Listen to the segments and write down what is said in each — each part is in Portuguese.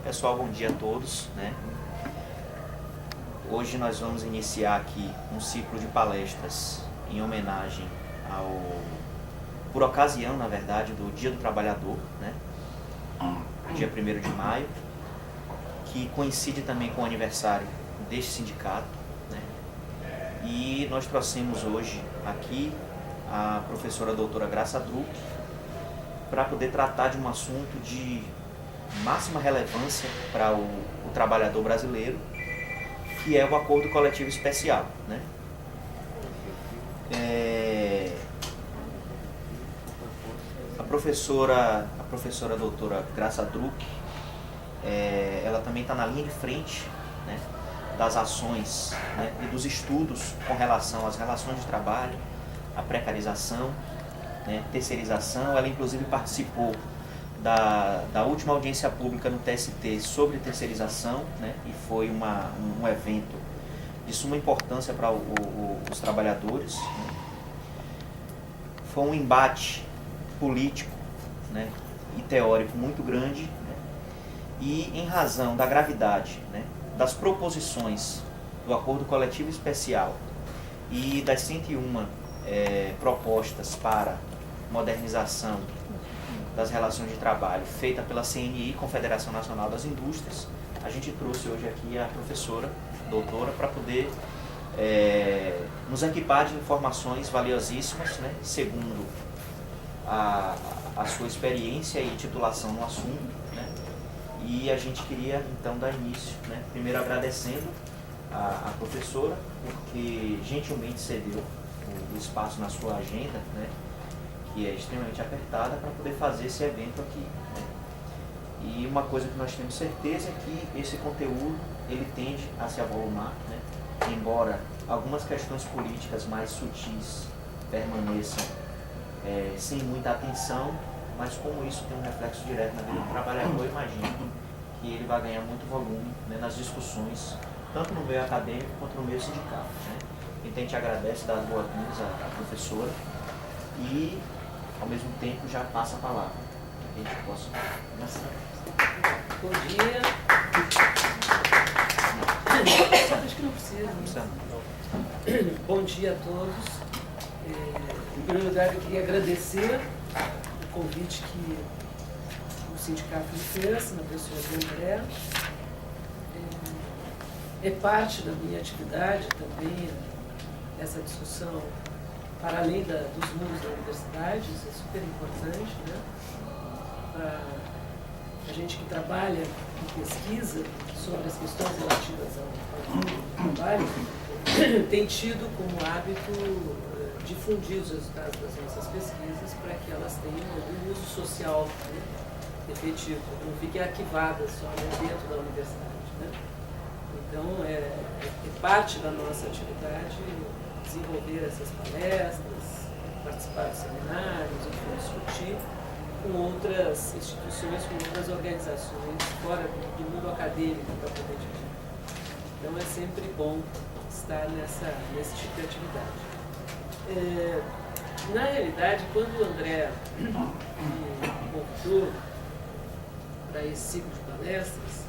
Pessoal, bom dia a todos, né? Hoje nós vamos iniciar aqui um ciclo de palestras em homenagem por ocasião, na verdade, do Dia do Trabalhador, né? Dia 1º de maio, que coincide também com o aniversário deste sindicato, né? E nós trouxemos hoje aqui a professora doutora Graça Druck para poder tratar de um assunto de máxima relevância para o trabalhador brasileiro, que é o Acordo Coletivo Especial, né? A professora doutora Graça Druck, ela também está na linha de frente, né, das ações, né, e dos estudos com relação às relações de trabalho, a precarização, né, terceirização. Ela inclusive participou da última audiência pública no TST sobre terceirização, né, e foi um evento de suma importância para os trabalhadores, né. Foi um embate político, né, e teórico muito grande, né, e em razão da gravidade, né, das proposições do Acordo Coletivo Especial e das 101 propostas para modernização das relações de trabalho feita pela CNI, Confederação Nacional das Indústrias, a gente trouxe hoje aqui a professora, doutora, para poder nos equipar de informações valiosíssimas, né, segundo a sua experiência e titulação no assunto, né, e a gente queria então dar início, né, primeiro agradecendo a professora, porque gentilmente cedeu o espaço na sua agenda, né, que é extremamente apertada, para poder fazer esse evento aqui, né. E uma coisa que nós temos certeza é que esse conteúdo ele tende a se avolumar, né, embora algumas questões políticas mais sutis permaneçam sem muita atenção, mas como isso tem um reflexo direto na vida do trabalhador, imagino que ele vai ganhar muito volume, né, nas discussões, tanto no meio acadêmico quanto no meio sindical, né. Então a gente agradece, dá as boas-vindas à professora e, ao mesmo tempo, já passa a palavra, que a gente possa começar. Bom dia. Acho que não precisa. Bom dia a todos. Em primeiro lugar, eu queria agradecer o convite que o sindicato me fez, na pessoa do André. É parte da minha atividade também essa discussão para além dos muros da universidade. Isso é super importante, né? Para a gente que trabalha e pesquisa sobre as questões relativas ao mundo do trabalho, tem tido como hábito difundir os resultados das nossas pesquisas para que elas tenham algum uso social, né, efetivo, não fiquem arquivadas só, né, dentro da universidade, né? Então, é parte da nossa atividade desenvolver essas palestras, participar de seminários, enfim, discutir com outras instituições, com outras organizações fora do mundo acadêmico propriamente dito. Então, é sempre bom estar nesse tipo de atividade. Na realidade, quando o André me convidou para esse ciclo de palestras,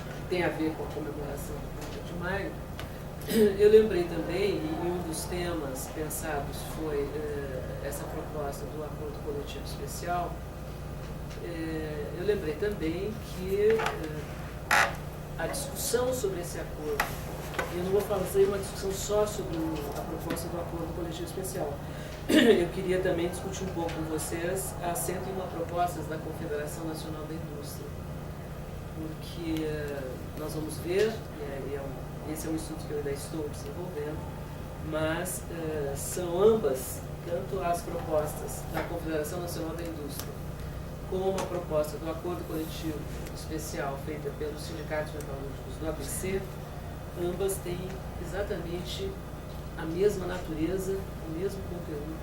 que tem a ver com a comemoração do 1º de maio, eu lembrei também, e um dos temas pensados foi essa proposta do Acordo Coletivo Especial. Eu lembrei também que a discussão sobre esse acordo, eu não vou fazer uma discussão só sobre a proposta do Acordo Coletivo Especial. Eu queria também discutir um pouco com vocês as 101 propostas da Confederação Nacional da Indústria, porque nós vamos ver, esse é um estudo que eu ainda estou desenvolvendo, mas são ambas, tanto as propostas da Confederação Nacional da Indústria, como a proposta do Acordo Coletivo Especial feita pelos sindicatos metalúrgicos do ABC, ambas têm exatamente a mesma natureza, o mesmo conteúdo,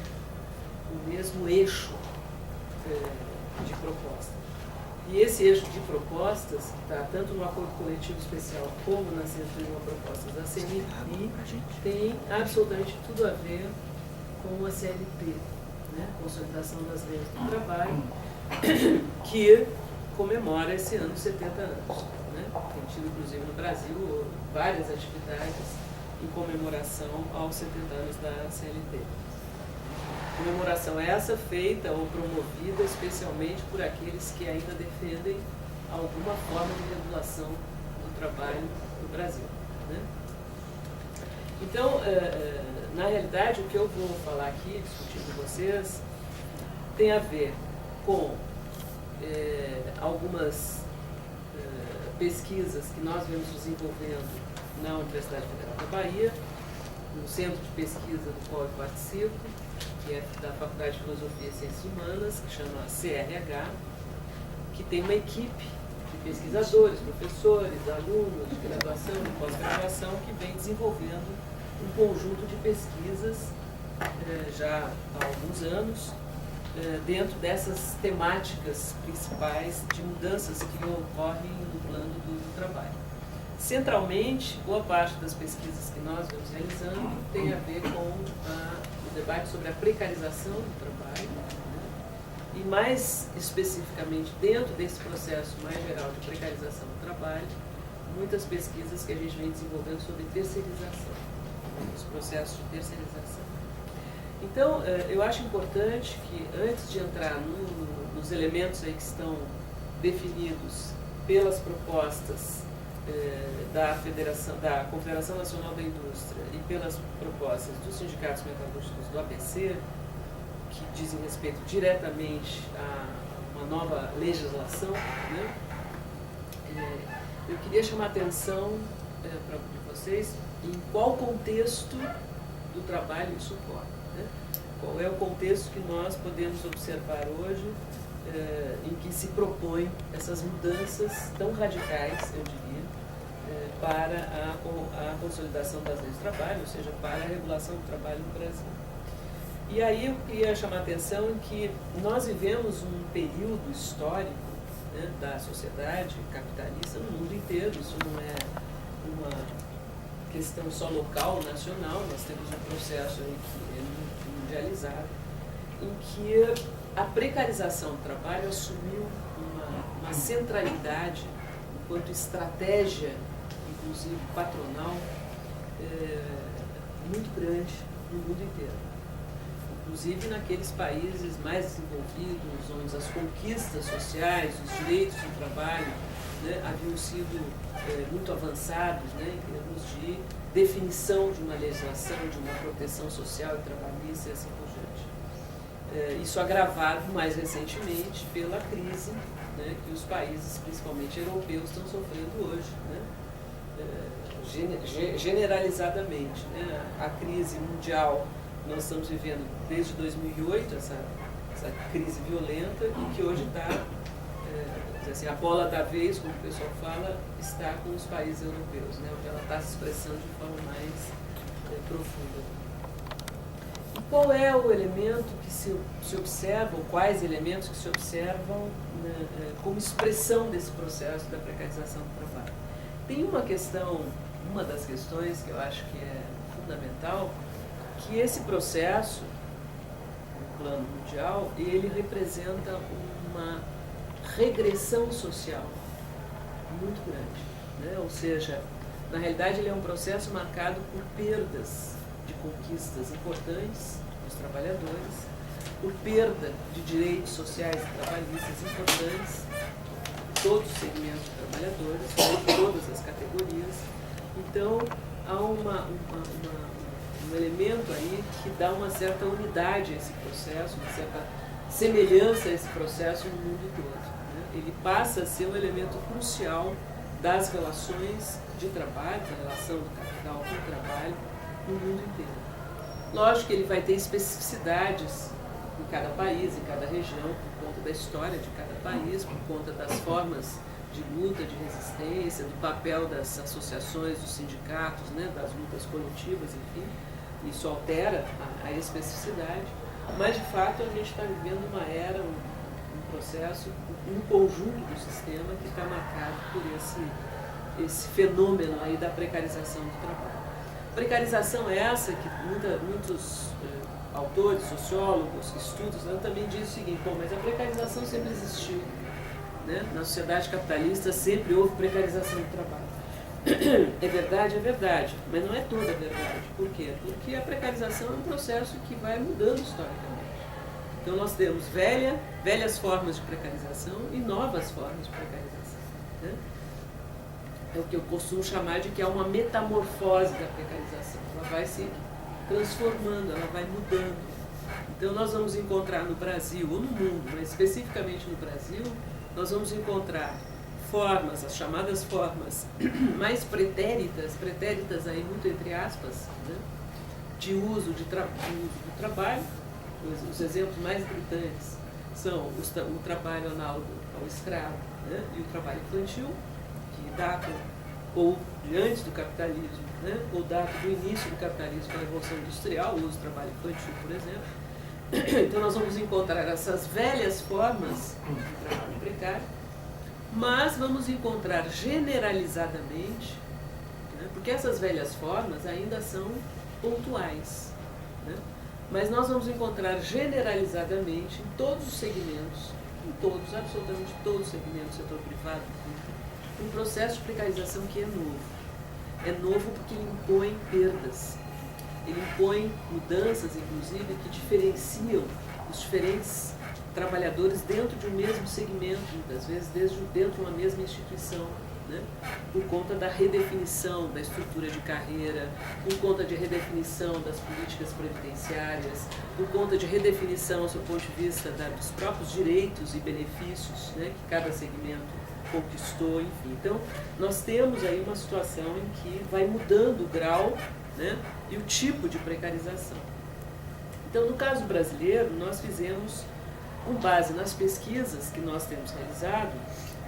o mesmo eixo de proposta. E esse eixo de propostas, que está tanto no Acordo Coletivo Especial como nas 101 propostas da CNI, tem absolutamente tudo a ver com a CLT, né? Consolidação das Leis do Trabalho, que comemora esse ano 70 anos. Né? Tem tido, inclusive, no Brasil, várias atividades em comemoração aos 70 anos da CLT. Comemoração essa feita ou promovida especialmente por aqueles que ainda defendem alguma forma de regulação do trabalho no Brasil. Né? Então, na realidade, o que eu vou falar aqui, discutir com vocês, tem a ver com algumas pesquisas que nós vemos desenvolvendo na Universidade Federal da Bahia, no centro de pesquisa do qual eu participo, que é da Faculdade de Filosofia e Ciências Humanas, que chama CRH, que tem uma equipe de pesquisadores, professores, alunos de graduação e pós-graduação que vem desenvolvendo um conjunto de pesquisas já há alguns anos dentro dessas temáticas principais de mudanças que ocorrem no plano do trabalho. Centralmente, boa parte das pesquisas que nós vamos realizando tem a ver com o debate sobre a precarização do trabalho, né? E mais especificamente dentro desse processo mais geral de precarização do trabalho, muitas pesquisas que a gente vem desenvolvendo sobre terceirização, os processos de terceirização. Então, eu acho importante que antes de entrar nos elementos aí que estão definidos pelas propostas da Confederação Nacional da Indústria e pelas propostas dos sindicatos metalúrgicos do ABC, que dizem respeito diretamente a uma nova legislação, né? Eu queria chamar a atenção para vocês em qual contexto do trabalho isso ocorre, né? Qual é o contexto que nós podemos observar hoje em que se propõem essas mudanças tão radicais, eu diria, para a consolidação das leis do trabalho, ou seja, para a regulação do trabalho no Brasil. E aí eu queria chamar a atenção em que nós vivemos um período histórico, né, da sociedade capitalista no mundo inteiro. Isso não é uma questão só local, nacional, nós temos um processo aí que é mundializado, em que a precarização do trabalho assumiu uma centralidade enquanto estratégia, inclusive patronal, muito grande no mundo inteiro. Inclusive naqueles países mais desenvolvidos, onde as conquistas sociais, os direitos do trabalho, né, haviam sido muito avançados, né, em termos de definição de uma legislação, de uma proteção social e trabalhista e assim por diante. Isso agravado mais recentemente pela crise, né, que os países, principalmente europeus, estão sofrendo hoje, né, generalizadamente. Né, a crise mundial nós estamos vivendo desde 2008, essa crise violenta, e que hoje está, assim, a bola da vez, como o pessoal fala, está com os países europeus, né, onde ela está se expressando de forma mais profunda. E qual é o elemento que se observa, ou quais elementos que se observam, né, como expressão desse processo da precarização do trabalho? Tem uma questão, uma das questões que eu acho que é fundamental, que esse processo, no plano mundial, ele representa uma regressão social muito grande, né? Ou seja, na realidade ele é um processo marcado por perdas de conquistas importantes dos trabalhadores, por perda de direitos sociais e trabalhistas importantes de todos os segmentos de trabalhadores, de todas as categorias. Então, há um elemento aí que dá uma certa unidade a esse processo, uma certa semelhança a esse processo no mundo todo, né? Ele passa a ser um elemento crucial das relações de trabalho, da relação do capital com o trabalho no mundo inteiro. Lógico que ele vai ter especificidades em cada país, em cada região, por conta da história de cada país, por conta das formas de luta, de resistência, do papel das associações, dos sindicatos, né, das lutas coletivas, enfim. Isso altera a especificidade, mas de fato a gente está vivendo uma era, um processo, um conjunto do sistema que está marcado por esse fenômeno aí da precarização do trabalho. Precarização é essa que muitos autores, sociólogos, estudos também dizem o seguinte: bom, mas a precarização sempre existiu. né? Na sociedade capitalista sempre houve precarização do trabalho. É verdade, mas não é toda a verdade. Por quê? Porque a precarização é um processo que vai mudando historicamente. Então nós temos velhas formas de precarização e novas formas de precarização, né? É o que eu costumo chamar de que é uma metamorfose da precarização. Ela vai se transformando, ela vai mudando. Então nós vamos encontrar no Brasil, ou no mundo, mas especificamente no Brasil, nós vamos encontrar formas, as chamadas formas mais pretéritas aí muito entre aspas, né, de uso do trabalho. Os exemplos mais gritantes são o trabalho análogo ao escravo, né, e o trabalho infantil, que datam ou de antes do capitalismo, né, ou datam do início do capitalismo com a Revolução Industrial, o uso do trabalho infantil, por exemplo. Então nós vamos encontrar essas velhas formas de trabalho precário, mas vamos encontrar generalizadamente, né, porque essas velhas formas ainda são pontuais, né, mas nós vamos encontrar generalizadamente em todos os segmentos, absolutamente todos os segmentos do setor privado, um processo de precarização que é novo. É novo porque ele impõe perdas, ele impõe mudanças, inclusive, que diferenciam os diferentes trabalhadores dentro de um mesmo segmento, muitas vezes dentro de uma mesma instituição, né? Por conta da redefinição da estrutura de carreira, por conta de redefinição das políticas previdenciárias, por conta de redefinição, do ponto de vista dos próprios direitos e benefícios, né, que cada segmento conquistou, enfim. Então, nós temos aí uma situação em que vai mudando o grau, né, e o tipo de precarização. Então, no caso brasileiro, nós fizemos, com base nas pesquisas que nós temos realizado,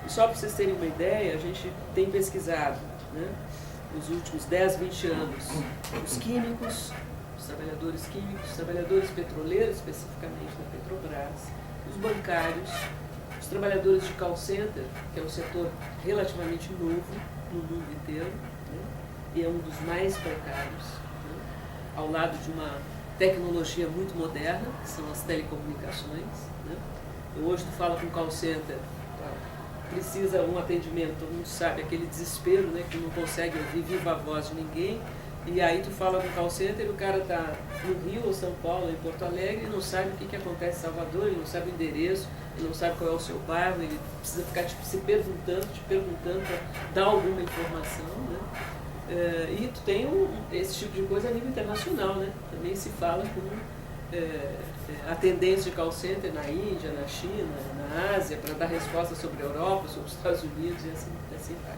e só para vocês terem uma ideia, a gente tem pesquisado, né, nos últimos 10, 20 anos, os químicos, os trabalhadores petroleiros, especificamente da Petrobras, os bancários, os trabalhadores de call center, que é um setor relativamente novo no mundo inteiro, né, e é um dos mais precários, né, ao lado de uma tecnologia muito moderna, que são as telecomunicações, né. Hoje tu fala com call center, precisa um atendimento, todo mundo sabe, aquele desespero, né, que não consegue ouvir viva a voz de ninguém, e aí tu fala com o call center e o cara está no Rio ou São Paulo, ou em Porto Alegre, e não sabe o que acontece em Salvador, ele não sabe o endereço, ele não sabe qual é o seu bairro, ele precisa ficar te perguntando para dar alguma informação, né? E tu tem esse tipo de coisa a nível internacional, né? Também se fala com atendentes de call center na Índia, na China, na Ásia, para dar resposta sobre a Europa, sobre os Estados Unidos e assim vai.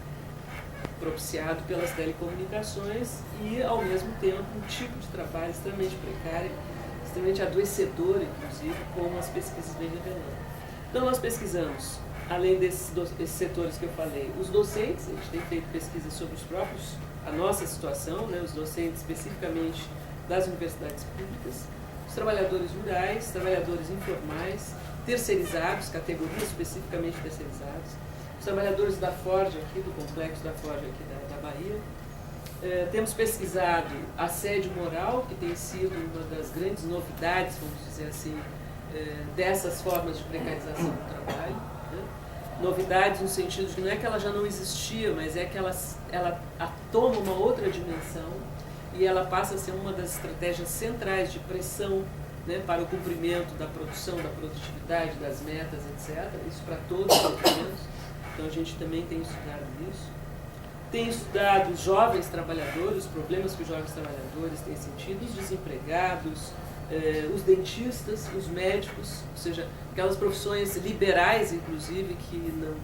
Propiciado pelas telecomunicações e, ao mesmo tempo, um tipo de trabalho extremamente precário, extremamente adoecedor, inclusive, como as pesquisas vêm revelando. Então, nós pesquisamos, além desses setores que eu falei, os docentes, a gente tem feito pesquisas sobre os próprios, a nossa situação, né, os docentes especificamente das universidades públicas, os trabalhadores rurais, trabalhadores informais, terceirizados, categorias especificamente terceirizadas, os trabalhadores da Ford aqui, do complexo da Ford aqui da Bahia. Temos pesquisado assédio moral, que tem sido uma das grandes novidades, vamos dizer assim, dessas formas de precarização do trabalho, né? Novidades no sentido de que não é que ela já não existia, mas é que ela toma uma outra dimensão e ela passa a ser uma das estratégias centrais de pressão, né, para o cumprimento da produção, da produtividade, das metas, etc. Isso para todos os segmentos. Então a gente também tem estudado isso. Tem estudado os jovens trabalhadores, os problemas que os jovens trabalhadores têm sentido, os desempregados, os dentistas, os médicos, ou seja, aquelas profissões liberais, inclusive, que não,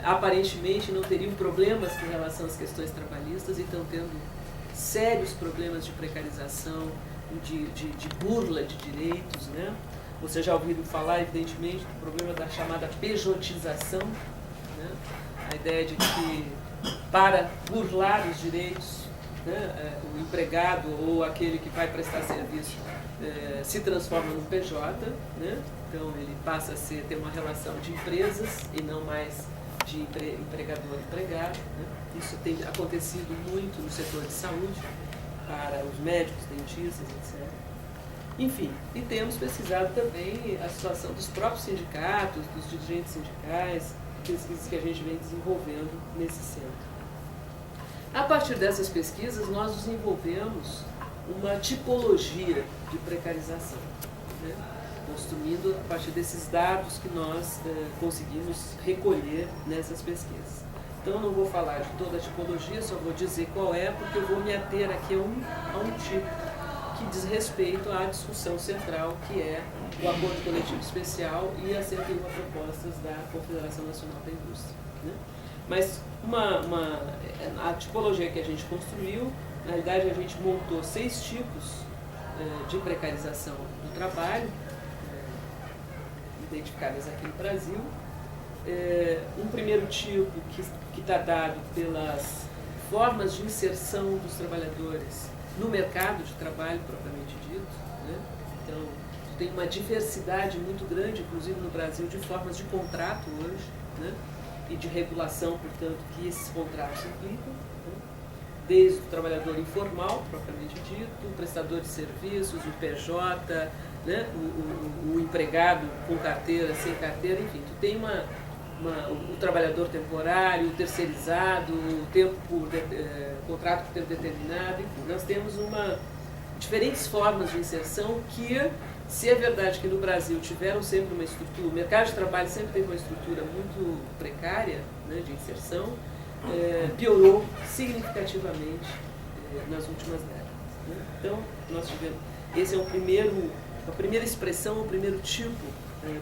aparentemente não teriam problemas com relação às questões trabalhistas e estão tendo sérios problemas de precarização, de burla de direitos, né? Você já ouviu falar, evidentemente, do problema da chamada pejotização, né? A ideia de que, para burlar os direitos, né, o empregado ou aquele que vai prestar serviço se transforma num PJ, né? Então ele passa a ter uma relação de empresas e não mais de empregador-empregado, né? Isso tem acontecido muito no setor de saúde, para os médicos, dentistas, etc. Enfim, e temos pesquisado também a situação dos próprios sindicatos, dos dirigentes sindicais, pesquisas que a gente vem desenvolvendo nesse centro. A partir dessas pesquisas, nós desenvolvemos uma tipologia de precarização, né? Construindo a partir desses dados que nós conseguimos recolher nessas pesquisas. Então, eu não vou falar de toda a tipologia, só vou dizer qual é, porque eu vou me ater aqui a um tipo que diz respeito à discussão central, que é o acordo coletivo especial e as 101 propostas da Confederação Nacional da Indústria, né? Mas a tipologia que a gente construiu, na realidade a gente montou 6 tipos de precarização do trabalho, identificáveis aqui no Brasil. Um primeiro tipo que está dado pelas formas de inserção dos trabalhadores no mercado de trabalho propriamente dito, né? Então, tem uma diversidade muito grande, inclusive no Brasil, de formas de contrato hoje, né? E de regulação, portanto, que esses contratos implicam, né? Desde o trabalhador informal, propriamente dito, o prestador de serviços, o PJ, né? O empregado com carteira, sem carteira, enfim, tu tem o trabalhador temporário, o terceirizado, o tempo contrato por tempo determinado, enfim, nós temos diferentes formas de inserção que, se é verdade que no Brasil tiveram sempre uma estrutura, o mercado de trabalho sempre teve uma estrutura muito precária, né, de inserção, piorou significativamente nas últimas décadas, né? Então, nós tivemos, esse é a primeira expressão, o primeiro tipo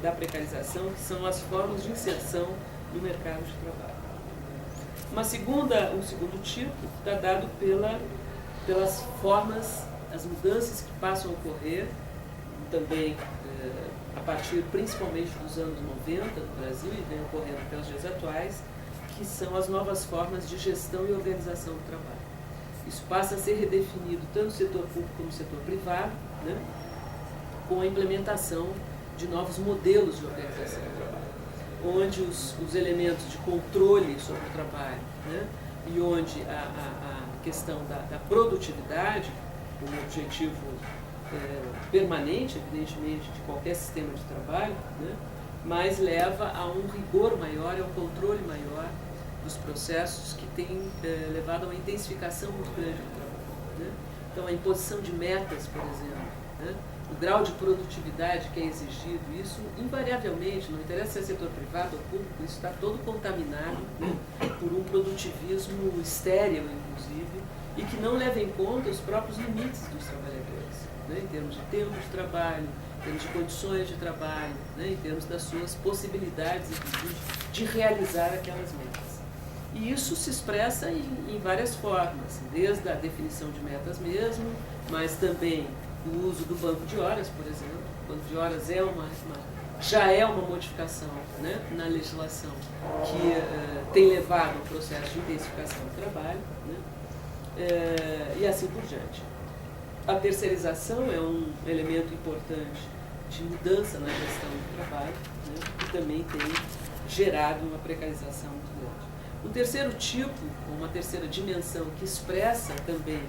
da precarização, que são as formas de inserção no mercado de trabalho. Um segundo tipo está dado pelas formas, as mudanças que passam a ocorrer, também a partir principalmente dos anos 90 no Brasil e vem ocorrendo até os dias atuais, que são as novas formas de gestão e organização do trabalho. Isso passa a ser redefinido tanto no setor público como no setor privado, né, com a implementação de novos modelos de organização do trabalho, onde os elementos de controle sobre o trabalho, né, e onde a questão da produtividade, como objetivo permanente, evidentemente, de qualquer sistema de trabalho, né, mas leva a um rigor maior, a um controle maior dos processos que tem levado a uma intensificação muito grande do trabalho, né? Então, a imposição de metas, por exemplo, né, o grau de produtividade que é exigido, isso invariavelmente, não interessa se é setor privado ou público, isso está todo contaminado, né, por um produtivismo estéril, inclusive, e que não leva em conta os próprios limites dos trabalhadores, né, em termos de tempo de trabalho, em termos de condições de trabalho, né, em termos das suas possibilidades, inclusive, de realizar aquelas metas. E isso se expressa em várias formas, desde a definição de metas mesmo, mas também o uso do banco de horas, por exemplo. O banco de horas já é uma modificação, né, na legislação que tem levado ao processo de intensificação do trabalho, né, e assim por diante. A terceirização é um elemento importante de mudança na gestão do trabalho, né, que também tem gerado uma precarização muito grande. Um terceiro tipo, uma terceira dimensão que expressa também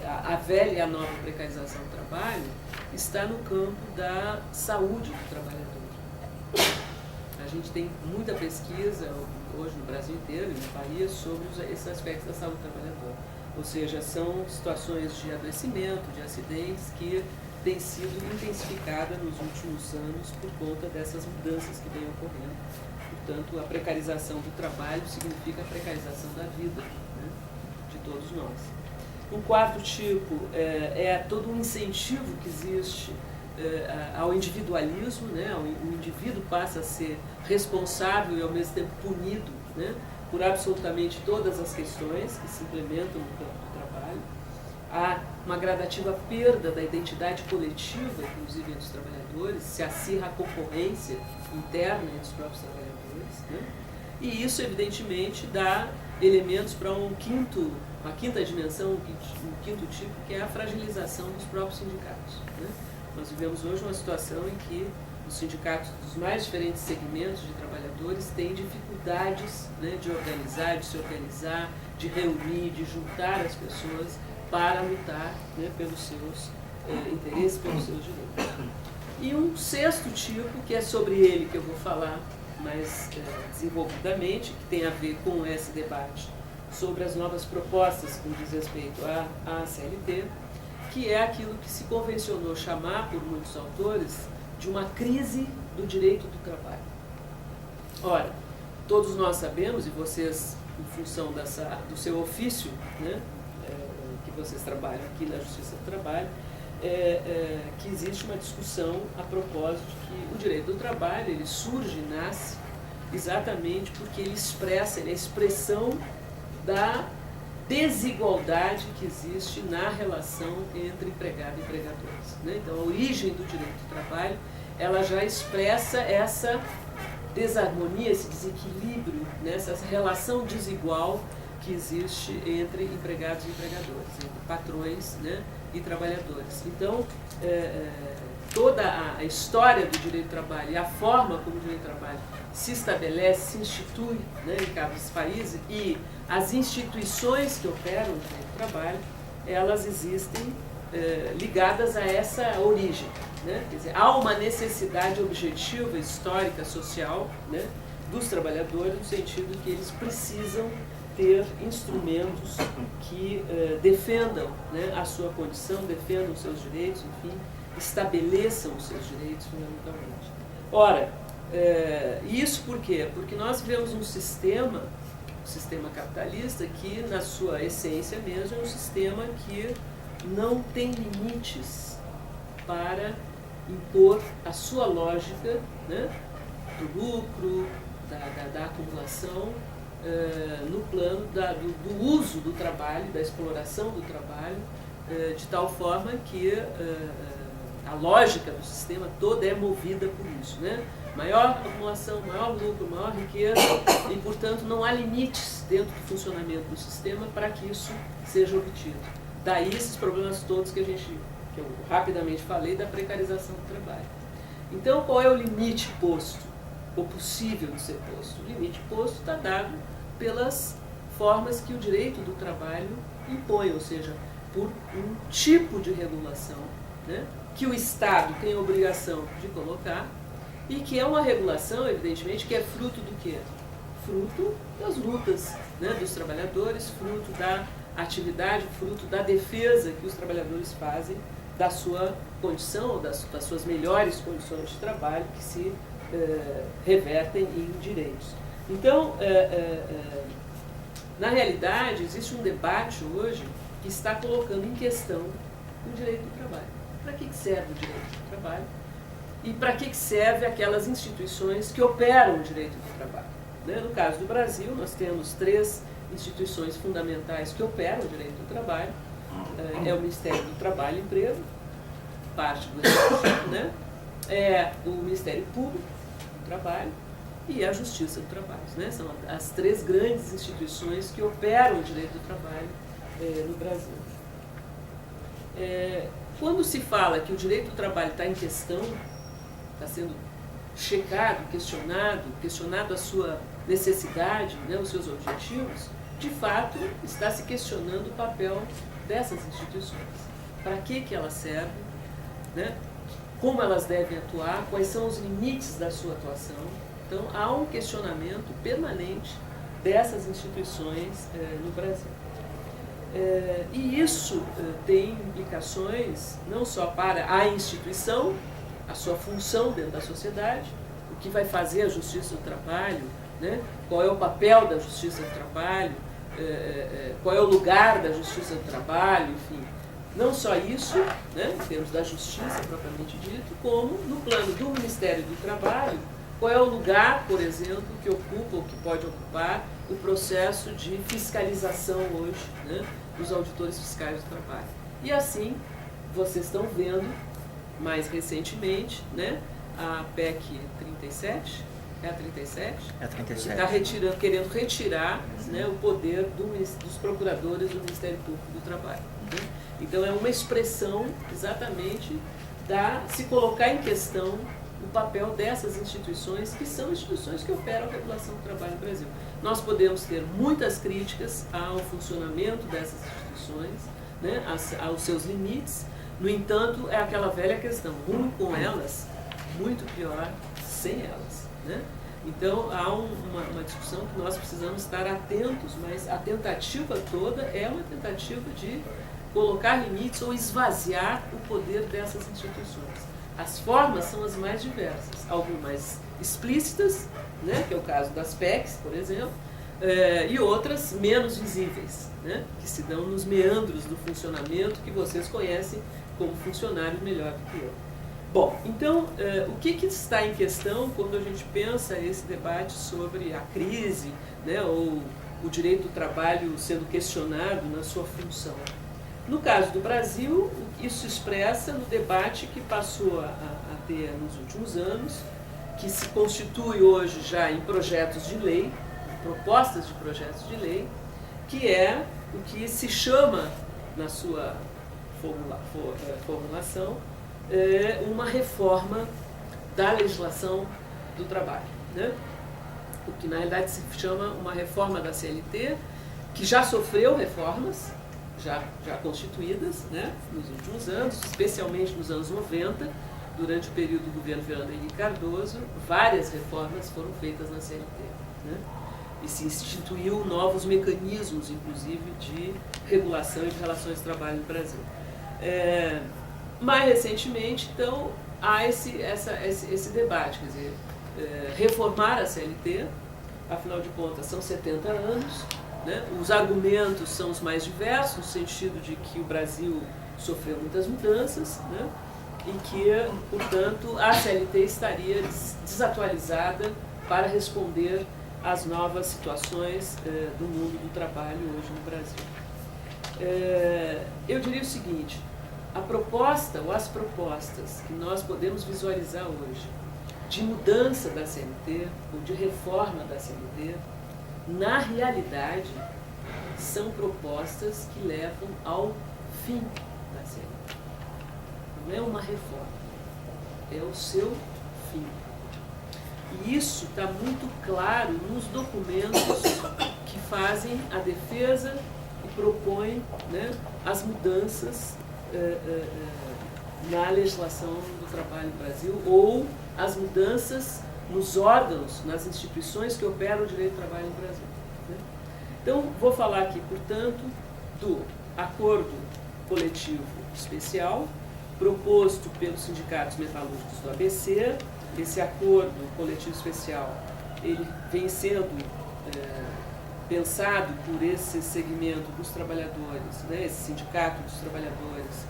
a velha e a nova precarização do trabalho, está no campo da saúde do trabalhador. A gente tem muita pesquisa hoje no Brasil inteiro e no país sobre esses aspectos da saúde do trabalhador. Ou seja, são situações de adoecimento, de acidentes que têm sido intensificadas nos últimos anos por conta dessas mudanças que vêm ocorrendo. Portanto, a precarização do trabalho significa a precarização da vida, né, de todos nós. Um quarto tipo é todo um incentivo que existe ao individualismo, né? O indivíduo passa a ser responsável e ao mesmo tempo punido, né, por absolutamente todas as questões que se implementam no campo do trabalho. Há uma gradativa perda da identidade coletiva, inclusive entre os trabalhadores, se acirra a concorrência interna entre os próprios trabalhadores, né? E isso, evidentemente, dá elementos para uma quinta dimensão, um quinto tipo, que é a fragilização dos próprios sindicatos, né? Nós vivemos hoje uma situação em que os sindicatos dos mais diferentes segmentos de trabalhadores têm dificuldades, né, de organizar, de se organizar, de reunir, de juntar as pessoas para lutar, né, pelos seus interesses, pelos seus direitos. E um sexto tipo, que é sobre ele que eu vou falar mais desenvolvidamente, que tem a ver com esse debate sobre as novas propostas com diz respeito à CLT, que é aquilo que se convencionou chamar por muitos autores de uma crise do direito do trabalho. Ora, todos nós sabemos, e vocês, em função do seu ofício, né, que vocês trabalham aqui na Justiça do Trabalho, que existe uma discussão a propósito de que o direito do trabalho ele surge e nasce exatamente porque ele é a expressão da desigualdade que existe na relação entre empregado e empregadores, né? Então, a origem do direito do trabalho, ela já expressa essa desarmonia, esse desequilíbrio, né? Essa relação desigual que existe entre empregados e empregadores, entre patrões, né, e trabalhadores. Então, toda a história do direito do trabalho e a forma como o direito do trabalho se estabelece, se institui, né, em cada país, e as instituições que operam o direito do trabalho, elas existem ligadas a essa origem, né? Quer dizer, há uma necessidade objetiva, histórica, social, né, dos trabalhadores, no sentido que eles precisam ter instrumentos que defendam, né, a sua condição, defendam os seus direitos, enfim, estabeleçam os seus direitos fundamentalmente. Ora, isso por quê? Porque nós vivemos um sistema capitalista que, na sua essência mesmo, é um sistema que não tem limites para impor a sua lógica, né, do lucro, da acumulação, no plano do uso do trabalho, da exploração do trabalho, de tal forma que a lógica do sistema toda é movida por isso, né? Maior acumulação, maior lucro, maior riqueza, e, portanto, não há limites dentro do funcionamento do sistema para que isso seja obtido. Daí esses problemas todos que eu rapidamente falei da precarização do trabalho. Então, qual é o limite posto, ou possível de ser posto? O limite posto está dado pelas formas que o direito do trabalho impõe, ou seja, por um tipo de regulação, né, que o Estado tem a obrigação de colocar, e que é uma regulação, evidentemente, que é fruto do quê? Fruto das lutas, né, dos trabalhadores, fruto da atividade, fruto da defesa que os trabalhadores fazem da sua condição, ou das suas melhores condições de trabalho, que se revertem em direitos. Então, na realidade, existe um debate hoje que está colocando em questão o direito do trabalho. Para que serve o direito do trabalho? E para que serve aquelas instituições que operam o direito do trabalho? Né? No caso do Brasil, nós temos 3 instituições fundamentais que operam o direito do trabalho. É o Ministério do Trabalho e Emprego, parte do Executivo, né? É o Ministério Público do Trabalho e a Justiça do Trabalho, né? São as 3 grandes instituições que operam o direito do trabalho no Brasil. Quando se fala que o direito do trabalho está em questão, está sendo checado, questionado a sua necessidade, né, os seus objetivos, de fato está se questionando o papel dessas instituições. Para que elas servem, né, como elas devem atuar, quais são os limites da sua atuação. Então, há um questionamento permanente dessas instituições no Brasil. E isso tem implicações não só para a instituição, a sua função dentro da sociedade, o que vai fazer a Justiça do Trabalho, né? Qual é o papel da Justiça do Trabalho, qual é o lugar da Justiça do Trabalho, enfim. Não só isso, né, em termos da justiça propriamente dito, como no plano do Ministério do Trabalho, qual é o lugar, por exemplo, que ocupa ou que pode ocupar o processo de fiscalização hoje, né, dos auditores fiscais do trabalho. E assim, vocês estão vendo, mais recentemente, né, a PEC 37, é a 37? É a 37. Que está querendo retirar, né, o poder dos procuradores do Ministério Público do Trabalho. Né? Então, é uma expressão exatamente se colocar em questão o papel dessas instituições, que são instituições que operam a regulação do trabalho no Brasil. Nós podemos ter muitas críticas ao funcionamento dessas instituições, né, aos seus limites. No entanto, é aquela velha questão, ruim com elas, muito pior sem elas. Né? Então, há uma discussão que nós precisamos estar atentos, mas a tentativa toda é uma tentativa de colocar limites ou esvaziar o poder dessas instituições. As formas são as mais diversas, algumas mais explícitas, né, que é o caso das PECs, por exemplo, e outras menos visíveis, né, que se dão nos meandros do funcionamento que vocês conhecem como funcionários melhor do que eu. Bom, então, o que está em questão quando a gente pensa esse debate sobre a crise, né, ou o direito do trabalho sendo questionado na sua função? No caso do Brasil, isso se expressa no debate que passou a ter nos últimos anos, que se constitui hoje já em projetos de lei, propostas de projetos de lei, que é o que se chama, na sua formulação, uma reforma da legislação do trabalho, né? O que na realidade se chama uma reforma da CLT, que já sofreu reformas, já constituídas, né, nos últimos anos, especialmente nos anos 90, durante o período do governo Fernando Henrique Cardoso, várias reformas foram feitas na CLT, né? E se instituiu novos mecanismos, inclusive, de regulação e de relações de trabalho no Brasil. Mais recentemente, então, há esse debate, quer dizer, reformar a CLT, afinal de contas, são 70 anos, né? Os argumentos são os mais diversos, no sentido de que o Brasil sofreu muitas mudanças, né? E que, portanto, a CLT estaria desatualizada para responder às novas situações do mundo do trabalho hoje no Brasil. Eu diria o seguinte: a proposta ou as propostas que nós podemos visualizar hoje de mudança da CLT ou de reforma da CLT, na realidade, são propostas que levam ao fim da CLT. Não é uma reforma, é o seu fim. E isso está muito claro nos documentos que fazem a defesa e propõem, né, as mudanças na legislação do trabalho no Brasil, ou as mudanças nos órgãos, nas instituições que operam o direito do trabalho no Brasil, né? Então, vou falar aqui, portanto, do acordo coletivo especial proposto pelos sindicatos metalúrgicos do ABC. Esse acordo coletivo especial, ele vem sendo pensado por esse segmento dos trabalhadores, né, esse sindicato dos trabalhadores,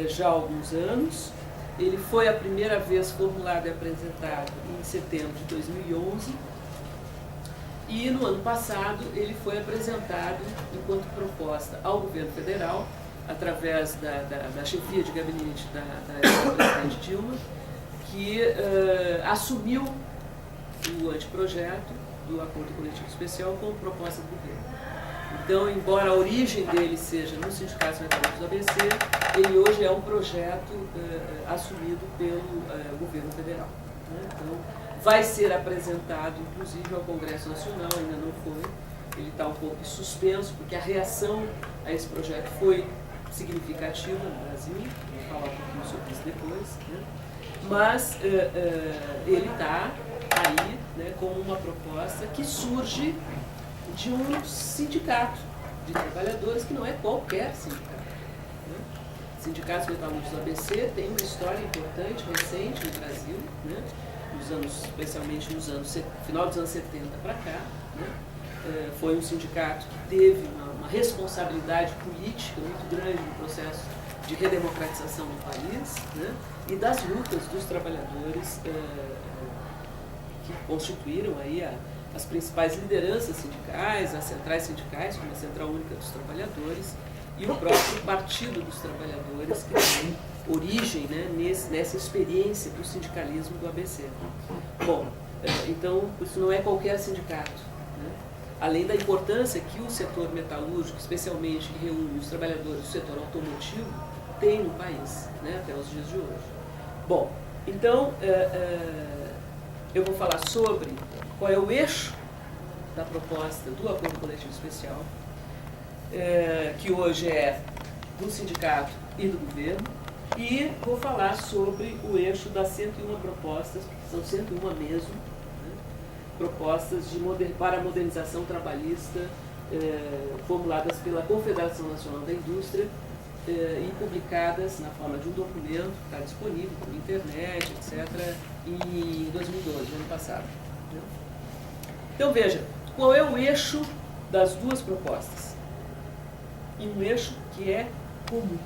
já há alguns anos. Ele foi a primeira vez formulado e apresentado em setembro de 2011 e no ano passado ele foi apresentado enquanto proposta ao governo federal através da chefia de gabinete da presidente Dilma, que assumiu o anteprojeto do acordo coletivo especial como proposta do governo. Então, embora a origem dele seja no Sindicato Metalúrgico do ABC, ele hoje é um projeto assumido pelo governo federal, né? Então, vai ser apresentado, inclusive, ao Congresso Nacional, ainda não foi. Ele está um pouco suspenso, porque a reação a esse projeto foi significativa no Brasil. Vou falar um pouquinho sobre isso depois, né? Mas ele está aí, né, com uma proposta que surge de um sindicato de trabalhadores que não é qualquer sindicato, né? Sindicatos metalúrgicos do ABC tem uma história importante, recente no Brasil, né? Especialmente nos anos, final dos anos 70 para cá, né? Foi um sindicato que teve uma responsabilidade política muito grande no processo de redemocratização do país, né? E das lutas dos trabalhadores que constituíram aí as principais lideranças sindicais, as centrais sindicais, como a Central Única dos Trabalhadores, e o próprio Partido dos Trabalhadores, que tem origem, né, nessa experiência do sindicalismo do ABC. Bom, então, isso não é qualquer sindicato, né? Além da importância que o setor metalúrgico, especialmente que reúne os trabalhadores do setor automotivo, tem no país, né, até os dias de hoje. Bom, então, eu vou falar sobre qual é o eixo da proposta do Acordo Coletivo Especial, que hoje é do sindicato e do governo, e vou falar sobre o eixo das 101 propostas, porque são 101 mesmo, né, propostas para a modernização trabalhista formuladas pela Confederação Nacional da Indústria e publicadas na forma de um documento que está disponível pela internet, etc., em 2012, ano passado. Então veja, qual é o eixo das duas propostas? E um eixo que é comum.